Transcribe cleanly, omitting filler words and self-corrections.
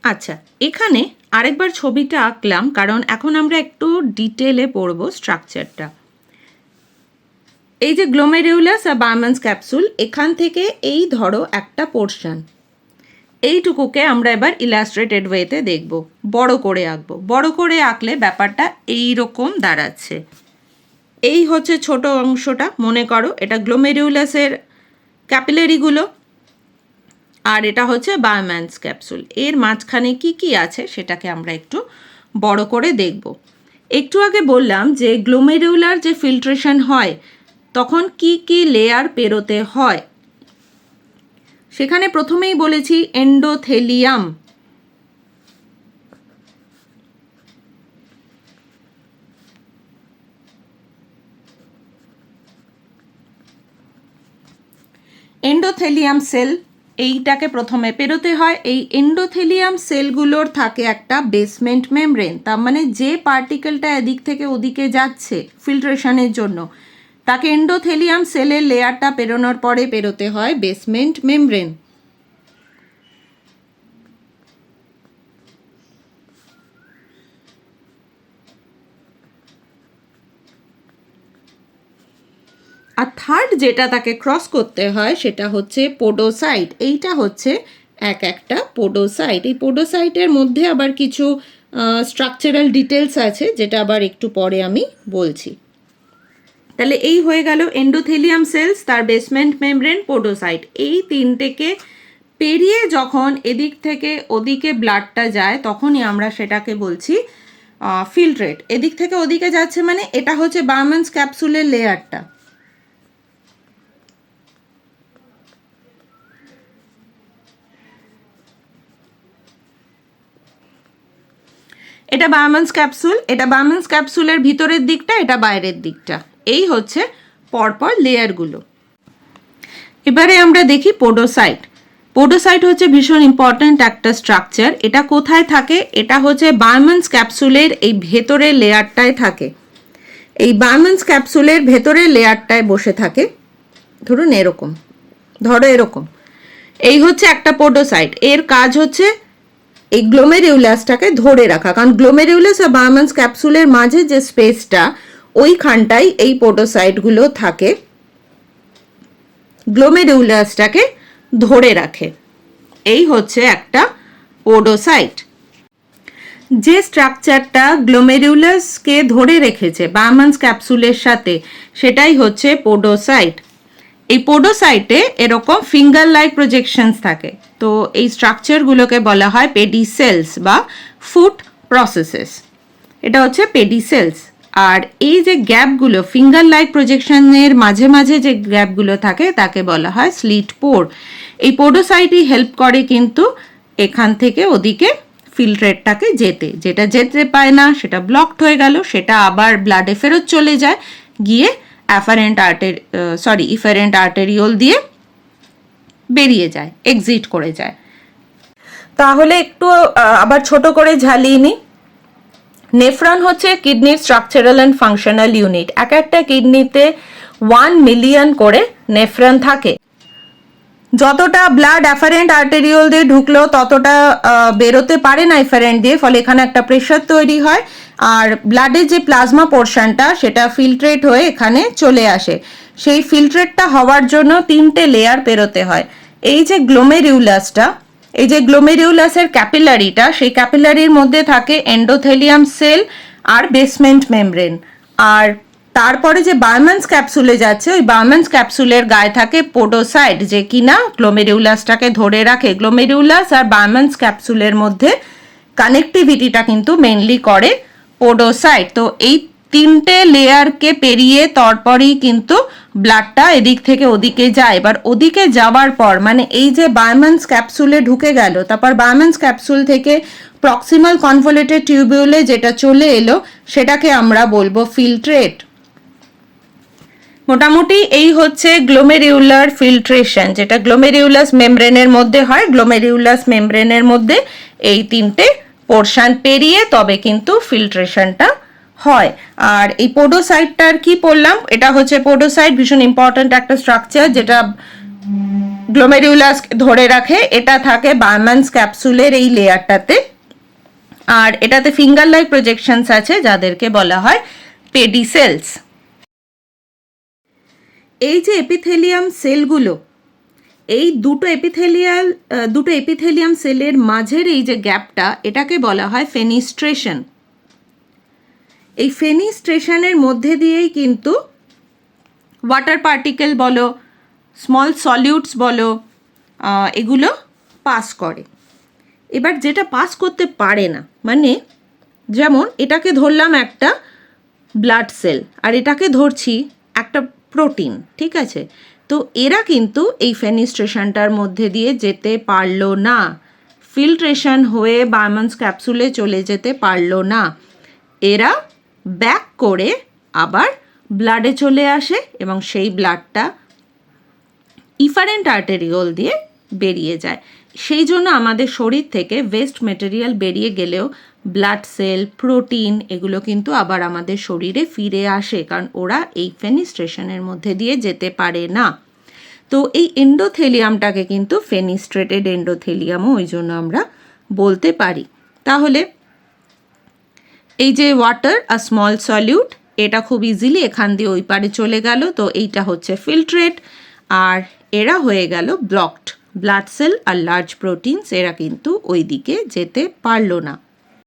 আচ্ছা, এখানে আরেকবার ছবিটা আঁকলাম কারণ এখন আমরা একটু ডিটেলে পড়ব স্ট্রাকচারটা। এই যে গ্লোমেরুলাস আর বার্মানস ক্যাপসুল, এখান থেকে এই ধরো একটা পোর্শন, এইটুকুকে আমরা এবার ইলাস্ট্রেটেড ওয়েতে দেখব, বড় করে আঁকবো। বড় করে আঁকলে ব্যাপারটা এই রকম দাঁড়াচ্ছে। এই হচ্ছে ছোট অংশটা, মনে করো এটা গ্লোমেরুলাসের ক্যাপিলারিগুলো, আর এটা হচ্ছে বার্মানস ক্যাপসুল। এর মাঝখানে কি কি আছে সেটাকে আমরা একটু বড় করে দেখব। একটু আগে বললাম যে গ্লোমেরুলার যে ফিল্ট্রেশন হয় তখন কি কি লেয়ার পেরোতে হয়। সেখানে প্রথমেই বলেছি এন্ডোথেলিয়াম। এন্ডোথেলিয়াম সেল, এইটাকে প্রথমে পেরোতে হয়। এই এন্ডোথেলিয়াম সেলগুলোর থাকে একটা বেসমেন্ট মেমব্রেন, তার মানে যে পার্টিকেলটা এদিক থেকে ওদিকে যাচ্ছে ফিল্ট্রেশনের জন্য তাকে এন্ডোথেলিয়াম সেলের লেয়ারটা পেরোনোর পরে পেরোতে হয় বেসমেন্ট মেমব্রেন। আর থার্ড যেটা তাকে ক্রস করতে হয় সেটা হচ্ছে পোডোসাইট। এইটা হচ্ছে একটা পোডোসাইট। এই পোডোসাইটের মধ্যে আবার কিছু স্ট্রাকচারাল ডিটেলস আছে যেটা আবার একটু পরে আমি বলছি। তাহলে এই হয়ে গেল এন্ডোথেলিয়াম সেলস, তার বেসমেন্ট মেমব্রেন, পোডোসাইট। এই তিনটেকে পেরিয়ে যখন এদিক থেকে ওদিকে ব্লাডটা যায় তখনই আমরা সেটাকে বলছি ফিল্ট্রেট। এদিক থেকে ওদিকে যাচ্ছে মানে এটা হচ্ছে বার্মানস ক্যাপসুলের লেয়ারটা। এটা বার্মানস ক্যাপসুল, এটা বার্মানস ক্যাপসুলের ভিতরের দিকটা, এটা বাইরের দিকটা। এই হচ্ছে পরপর লেয়ারগুলো। এবারে আমরা দেখি পোডোসাইট। পোডোসাইট হচ্ছে ভীষণ ইম্পর্ট্যান্ট একটা স্ট্রাকচার। এটা কোথায় থাকে? এটা হচ্ছে বার্মানস ক্যাপসুলের এই ভেতরের লেয়ারটায় থাকে। এই বার্মানস ক্যাপসুলের ভেতরের লেয়ারটায় বসে থাকে। ধরুন এরকম, ধরো এরকম। এই হচ্ছে একটা পোডোসাইট। এর কাজ হচ্ছে এই গ্লোমেরুলাসটাকে ধরে রাখা, কারণ গ্লোমেরুলাস আর বার্মানস ক্যাপসুলের মাঝে যে স্পেসটা ওইখানটাই এই পোডোসাইটগুলো থাকে, গ্লোমেরুলাসটাকে ধরে রাখে। এই হচ্ছে একটা পোডোসাইট। যে স্ট্রাকচারটা গ্লোমেরুলাসকে ধরে রেখেছে বার্মানস ক্যাপসুলের সাথে সেটাই হচ্ছে পোডোসাইট। এই পোডোসাইটে এরকম ফিঙ্গার লাইক প্রজেকশনস থাকে। তো এই স্ট্রাকচারগুলোকে বলা হয় পেডিসেলস বা ফুট প্রসেসেস। এটা হচ্ছে পেডিসেলস। আর এই যে গ্যাপগুলো ফিঙ্গার লাইক প্রজেকশনের মাঝে মাঝে যে গ্যাপগুলো থাকে তাকে বলা হয় স্লিট পোর। এই পোডোসাইটই হেল্প করে কিন্তু এখান থেকে ওদিকে ফিল্ট্রেটটাকে যেতে। যেটা যেতে পায় না সেটা ব্লকড হয়ে গেল, সেটা আবার ব্লাডে ফেরত চলে যায়, গিয়ে ইফারেন্ট আর্টেরিওল দিয়ে বেরিয়ে যায়, এক্সিট করে যায়। তাহলে একটু আবার ছোট করে ঝালিয়ে নিই। নেফ্রন হচ্ছে কিডনির স্ট্রাকচারাল অ্যান্ড ফাংশনাল ইউনিট। একটা কিডনিতে 1 মিলিয়ন করে নেফ্রন থাকে। যতটা ব্লাড অ্যাফারেন্ট আর্টেরিওল দিয়ে ঢুকলো ততটা বেরোতে পারে না এফারেন্ট দিয়ে, ফলে এখানে একটা প্রেশার তৈরি হয়। আর ব্লাডের যে প্লাজমা পোর্শনটা সেটা ফিল্ট্রেট হয়ে এখানে চলে আসে। সেই ফিল্ট্রেটটা হওয়ার জন্য 3টে লেয়ার পেরোতে হয়। এই যে গ্লোমেরুলাসটা, এই যে গ্লোমেরুলাসের ক্যাপিলারিটা, সেই ক্যাপিলারির মধ্যে থাকে এন্ডোথেলিয়াম সেল আর বেসমেন্ট মেমব্রেন। আর তারপরে যে বার্মানস ক্যাপসুলে যাচ্ছে ওই বার্মানস ক্যাপসুলের গায়ে থাকে পোডোসাইট, যে কিনা গ্লোমেরুলাসটাকে ধরে রাখে। গ্লোমেরুলাস আর বার্মানস ক্যাপসুলের মধ্যে কানেক্টিভিটিটা কিন্তু মেনলি করে পোডোসাইট। তো এই 3টে লেয়ারকে পেরিয়ে তারপরেই কিন্তু ব্লাডটা এদিক থেকে ওদিকে যায়। এবার ওদিকে যাওয়ার পর মানে এই যে বার্মানস ক্যাপসুলে ঢুকে গেল, তারপর বার্মানস ক্যাপসুল থেকে প্রক্সিমাল কনভলিউটেড টিউবিউলে যেটা চলে এলো সেটাকে আমরা বলবো ফিল্ট্রেট। মোটামুটি এই হচ্ছে গ্লোমেরুলার ফিল্ট্রেশন, যেটা গ্লোমেরুলাস মেমব্রেনের মধ্যে হয়। গ্লোমেরুলাস মেমব্রেনের মধ্যে এই 3টে পোর্শন পেরিয়ে তবে কিন্তু ফিল্ট্রেশনটা হয়। আর এই পোডোসাইটটার কি বললাম, এটা হচ্ছে পোডোসাইট, ভীষণ ইম্পর্ট্যান্ট একটা স্ট্রাকচার যেটা গ্লোমেরুলাস ধরে রাখে, এটা থাকে বার্ম্যানস ক্যাপসুলের এই লেয়ারটাতে। আর এটাতে ফিঙ্গার লাইক প্রজেকশনস আছে যাদেরকে বলা হয় পেডিসেলস। এই যে এপিথেলিয়াম সেলগুলো, এই দুটো এপিথেলিয়াম সেলের মাঝের এই যে গ্যাপটা, এটাকে বলা হয় ফেনিস্ট্রেশন। এই ফেনিস্ট্রেশনের মধ্যে দিয়েই কিন্তু ওয়াটার পার্টিকেল বলো, স্মল সলিউটস বলো, এগুলো পাস করে। এবার যেটা পাস করতে পারে না, মানে যেমন এটাকে ধরলাম একটা ব্লাড সেল, আর এটাকে ধরছি একটা প্রোটিন, ঠিক আছে? তো এরা কিন্তু এই ফেনিস্ট্রেশনটার মধ্যে দিয়ে যেতে পারলো না, ফিল্ট্রেশন হয়ে বার্ম্যানস ক্যাপসুলে চলে যেতে পারলো না। এরা ব্যাক করে আবার ব্লাডে চলে আসে এবং সেই ব্লাডটা ইফারেন্ট আর্টেরিওল দিয়ে বেরিয়ে যায়। সেই জন্য আমাদের শরীর থেকে ওয়েস্ট মেটেরিয়াল বেরিয়ে গেলেও ব্লাড সেল, প্রোটিন এগুলো কিন্তু আবার আমাদের শরীরে ফিরে আসে, কারণ ওরা এই ফেনিস্ট্রেশনের মধ্যে দিয়ে যেতে পারে না। তো এই এন্ডোথেলিয়ামটাকে কিন্তু ফেনিস্ট্রেটেড এন্ডোথেলিয়ামও ওই জন্য আমরা বলতে পারি। তাহলে এই যে ওয়াটার আর স্মল সলিউট, এটা খুব ইজিলি এখান দিয়ে ওই পারে চলে গেল, তো এইটা হচ্ছে ফিল্ট্রেট। আর এরা হয়ে গেল ব্লকড, ব্লাড সেল আর লার্জ প্রোটিনস এরা কিন্তু ওই দিকে যেতে পারলো না।